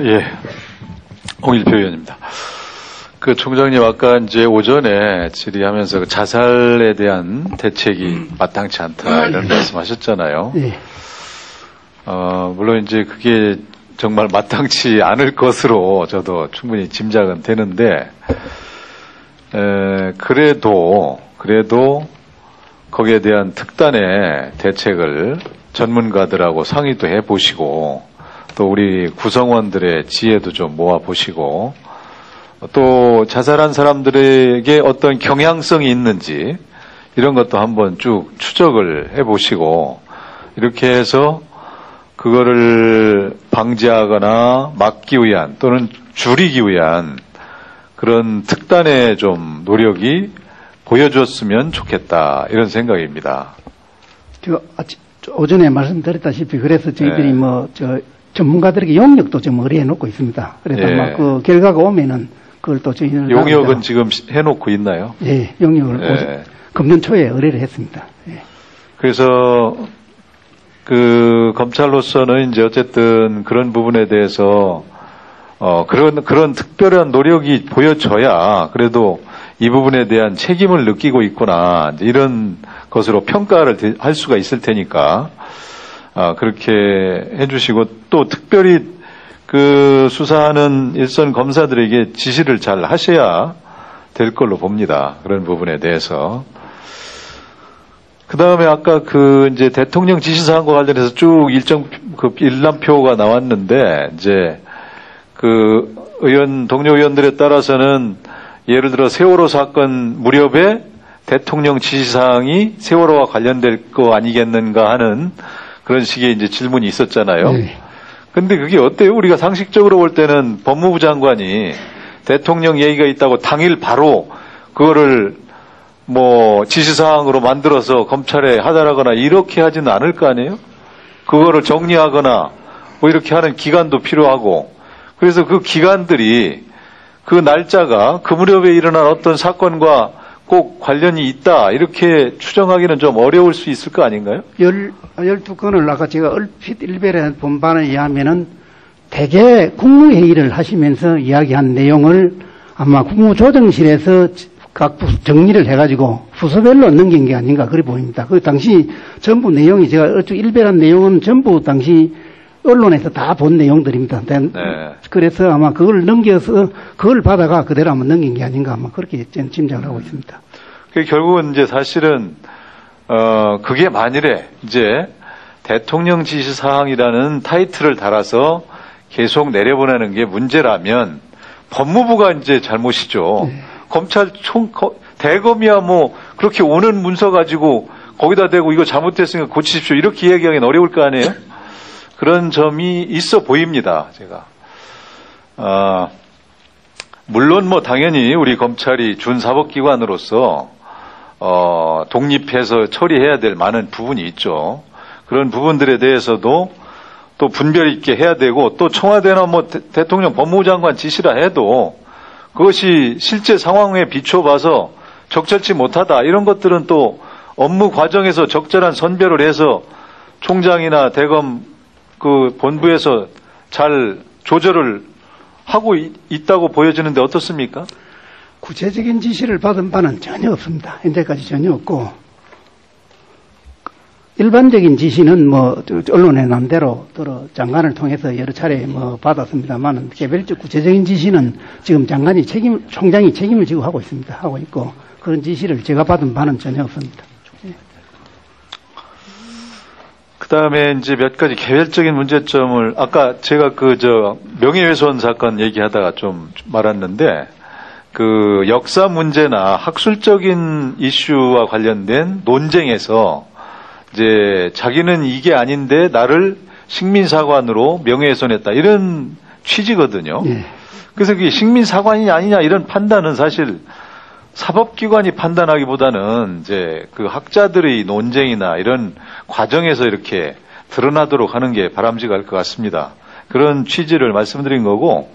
예, 홍일표 의원입니다. 그 총장님 아까 이제 오전에 질의하면서 그 자살에 대한 대책이 마땅치 않다 이런 말씀하셨잖아요. 예. 물론 이제 그게 정말 마땅치 않을 것으로 저도 충분히 짐작은 되는데, 그래도 거기에 대한 특단의 대책을 전문가들하고 상의도 해보시고, 또 우리 구성원들의 지혜도 좀 모아보시고, 또 자살한 사람들에게 어떤 경향성이 있는지 이런 것도 한번 쭉 추적을 해보시고, 이렇게 해서 그거를 방지하거나 막기 위한 또는 줄이기 위한 그런 특단의 좀 노력이 보여줬으면 좋겠다 이런 생각입니다. 오전에 말씀드렸다시피 그래서 저희들이 네. 전문가들에게 용역도 좀 의뢰해 놓고 있습니다. 그래서 예. 아마 그 결과가 오면은 그걸 또 저희는 용역은 지금 해놓고 있나요? 예, 용역을 예. 금년 초에 의뢰를 했습니다. 예. 그래서 그 검찰로서는 이제 어쨌든 그런 부분에 대해서 그런 특별한 노력이 보여져야 그래도 이 부분에 대한 책임을 느끼고 있구나 이런 것으로 평가를 할 수가 있을 테니까 그렇게 해주시고 또 특별히 그 수사하는 일선 검사들에게 지시를 잘 하셔야 될 걸로 봅니다. 그런 부분에 대해서. 그 다음에 아까 그 이제 대통령 지시사항과 관련해서 쭉 일정 그 일람표가 나왔는데 이제 그 동료 의원들에 따라서는 예를 들어 세월호 사건 무렵에 대통령 지시사항이 세월호와 관련될 거 아니겠는가 하는 그런 식의 이제 질문이 있었잖아요. 네. 근데 그게 어때요? 우리가 상식적으로 볼 때는 법무부 장관이 대통령 얘기가 있다고 당일 바로 그거를 뭐 지시사항으로 만들어서 검찰에 하달하거나 이렇게 하지는 않을 거 아니에요? 그거를 정리하거나 뭐 이렇게 하는 기간도 필요하고 그래서 그 기간들이 그 날짜가 그 무렵에 일어난 어떤 사건과 꼭 관련이 있다 이렇게 추정하기는 좀 어려울 수 있을 거 아닌가요? 12건을 아까 제가 얼핏 일별에 본 바에 의하면은 대개 국무회의를 하시면서 이야기한 내용을 아마 국무조정실에서 각 부서 정리를 해가지고 부서별로 넘긴 게 아닌가 그래 보입니다. 그 당시 전부 내용이 제가 어쩌 일별한 내용은 전부 당시 언론에서 다 본 내용들입니다. 네. 그래서 아마 그걸 넘겨서 그걸 받아가 그대로 한번 넘긴 게 아닌가 아마 그렇게 저는 짐작을 하고 있습니다. 결국은 이제 사실은 그게 만일에 이제 대통령 지시사항이라는 타이틀을 달아서 계속 내려보내는 게 문제라면 법무부가 이제 잘못이죠. 네. 검찰 대검이야 뭐 그렇게 오는 문서 가지고 거기다 대고 이거 잘못됐으니까 고치십시오 이렇게 이야기하기는 어려울 거 아니에요? 그런 점이 있어 보입니다. 제가 물론 뭐 당연히 우리 검찰이 준사법기관으로서 독립해서 처리해야 될 많은 부분이 있죠. 그런 부분들에 대해서도 또 분별 있게 해야 되고 또 청와대나 뭐 대통령 법무부 장관 지시라 해도 그것이 실제 상황에 비춰봐서 적절치 못하다 이런 것들은 또 업무 과정에서 적절한 선별을 해서 총장이나 대검 그 본부에서 잘 조절을 하고 있다고 보여지는데 어떻습니까? 구체적인 지시를 받은 바는 전혀 없습니다. 현재까지 전혀 없고 일반적인 지시는 뭐 언론에 남대로 장관을 통해서 여러 차례 뭐 받았습니다만 개별적 구체적인 지시는 지금 총장이 책임을 지고 하고 있습니다. 하고 있고 그런 지시를 제가 받은 바는 전혀 없습니다. 그 다음에 이제 몇 가지 개별적인 문제점을 아까 제가 명예훼손 사건 얘기하다가 좀 말았는데 그 역사 문제나 학술적인 이슈와 관련된 논쟁에서 이제 자기는 이게 아닌데 나를 식민사관으로 명예훼손했다 이런 취지거든요. 네. 그래서 그게 식민사관이냐 아니냐 이런 판단은 사실 사법기관이 판단하기보다는 이제 그 학자들의 논쟁이나 이런 과정에서 이렇게 드러나도록 하는 게 바람직할 것 같습니다. 그런 취지를 말씀드린 거고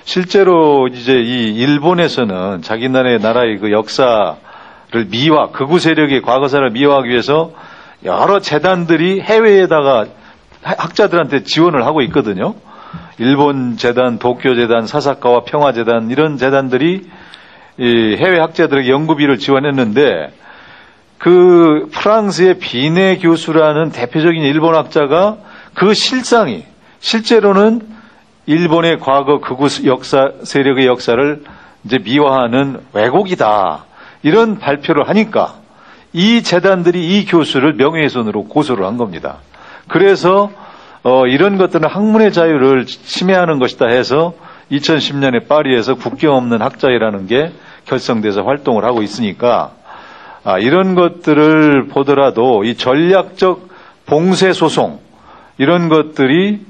실제로 이제 이 일본에서는 자기 나라의 그 역사를 극우 세력의 과거사를 미화하기 위해서 여러 재단들이 해외에다가 학자들한테 지원을 하고 있거든요. 일본 재단, 도쿄 재단, 사사카와 평화재단 이런 재단들이 이 해외 학자들에게 연구비를 지원했는데 그 프랑스의 비네 교수라는 대표적인 일본 학자가 그 실상이 실제로는 일본의 과거 극우 역사 세력의 역사를 이제 미화하는 왜곡이다. 이런 발표를 하니까 이 재단들이 이 교수를 명예훼손으로 고소를 한 겁니다. 그래서 이런 것들은 학문의 자유를 침해하는 것이다 해서 2010년에 파리에서 국경 없는 학자회라는 게 결성돼서 활동을 하고 있으니까 이런 것들을 보더라도 이 전략적 봉쇄 소송 이런 것들이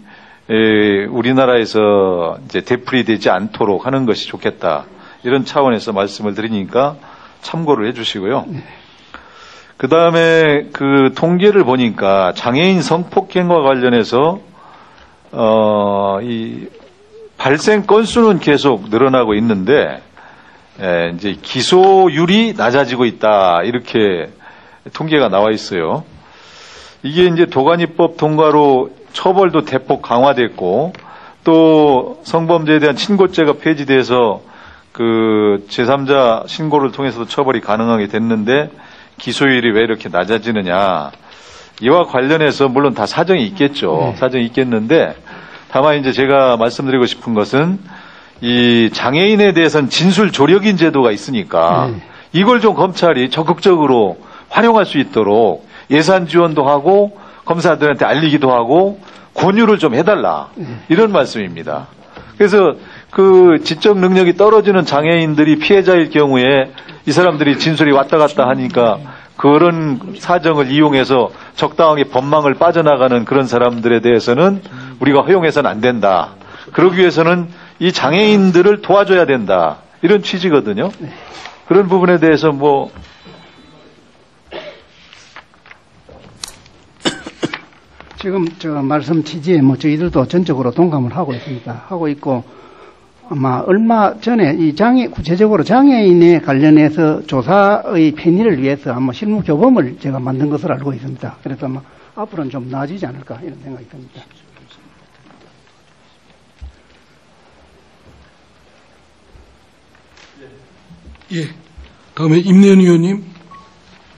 우리나라에서 이제 되풀이되지 않도록 하는 것이 좋겠다. 이런 차원에서 말씀을 드리니까 참고를 해주시고요. 그 다음에 그 통계를 보니까 장애인 성폭행과 관련해서 이 발생 건수는 계속 늘어나고 있는데 이제 기소율이 낮아지고 있다 이렇게 통계가 나와 있어요. 이게 이제 도가니법 통과로 처벌도 대폭 강화됐고 또 성범죄에 대한 친고죄가 폐지돼서 그 제3자 신고를 통해서도 처벌이 가능하게 됐는데 기소율이 왜 이렇게 낮아지느냐. 이와 관련해서 물론 다 사정이 있겠죠. 사정이 있겠는데 다만 이제 제가 말씀드리고 싶은 것은 이 장애인에 대해서는 진술 조력인 제도가 있으니까 이걸 좀 검찰이 적극적으로 활용할 수 있도록 예산 지원도 하고 검사들한테 알리기도 하고 권유를 좀 해달라. 이런 말씀입니다. 그래서 그 지적 능력이 떨어지는 장애인들이 피해자일 경우에 이 사람들이 진술이 왔다 갔다 하니까 그런 사정을 이용해서 적당하게 법망을 빠져나가는 그런 사람들에 대해서는 우리가 허용해서는 안 된다. 그러기 위해서는 이 장애인들을 도와줘야 된다. 이런 취지거든요. 그런 부분에 대해서 뭐 지금 저 말씀 취지에 뭐 저희들도 전적으로 동감을 하고 있습니다. 하고 있고 아마 얼마 전에 이 구체적으로 장애인에 관련해서 조사의 편의를 위해서 아마 실무 교범을 제가 만든 것을 알고 있습니다. 그래서 아마 앞으로는 좀 나아지지 않을까 이런 생각이 듭니다. 예. 다음에 임내연 의원님.